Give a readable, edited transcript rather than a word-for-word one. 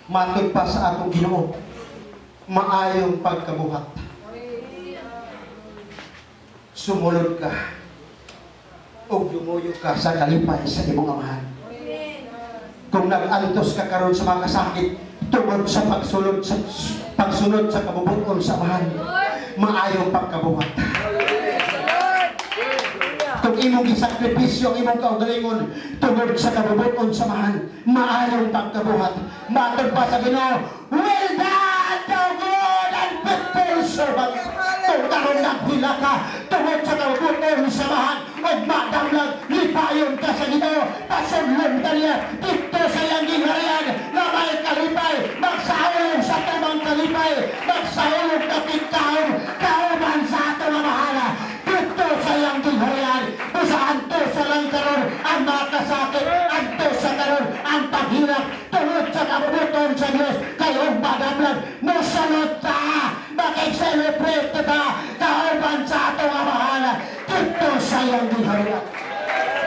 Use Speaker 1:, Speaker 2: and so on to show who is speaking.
Speaker 1: matod pa sa atong Ginoo, maayong pagkabuhat. Sumunod ka o lumuyo ka sa kalipay sa imong amahan. Kung nag-antos ka karon sa mga kasakit tungod sa pagsunod sa kabubuton sa amahan, maayong pagkabuhat. Kung imong gisakripisyo ang imong kaugalingon tungod sa kabubuton sa amahan, maayong pagkabuhat. Matod pa sa Ginoo, well done, thou good and faithful servant. Kung karon naghila ka tungod sa kabubuton sa amahan, o madamlag lipayon ka sa Ginoo, pasunlong ka niya dito sa iyang gingharian na may kalipay, magsahulog sa tamang kalipay, magsahulog na kitahon kauban sa atong amahala dito sa iyang gingharian. Saan to sa lang karon ang makasakit, anto sa karon ang paghirap tungod sa kabubuton sa Diyos kayo madamlag musunod ta, makikcelebrate ta kauban sa atong amahala dito sa iyang gingharian.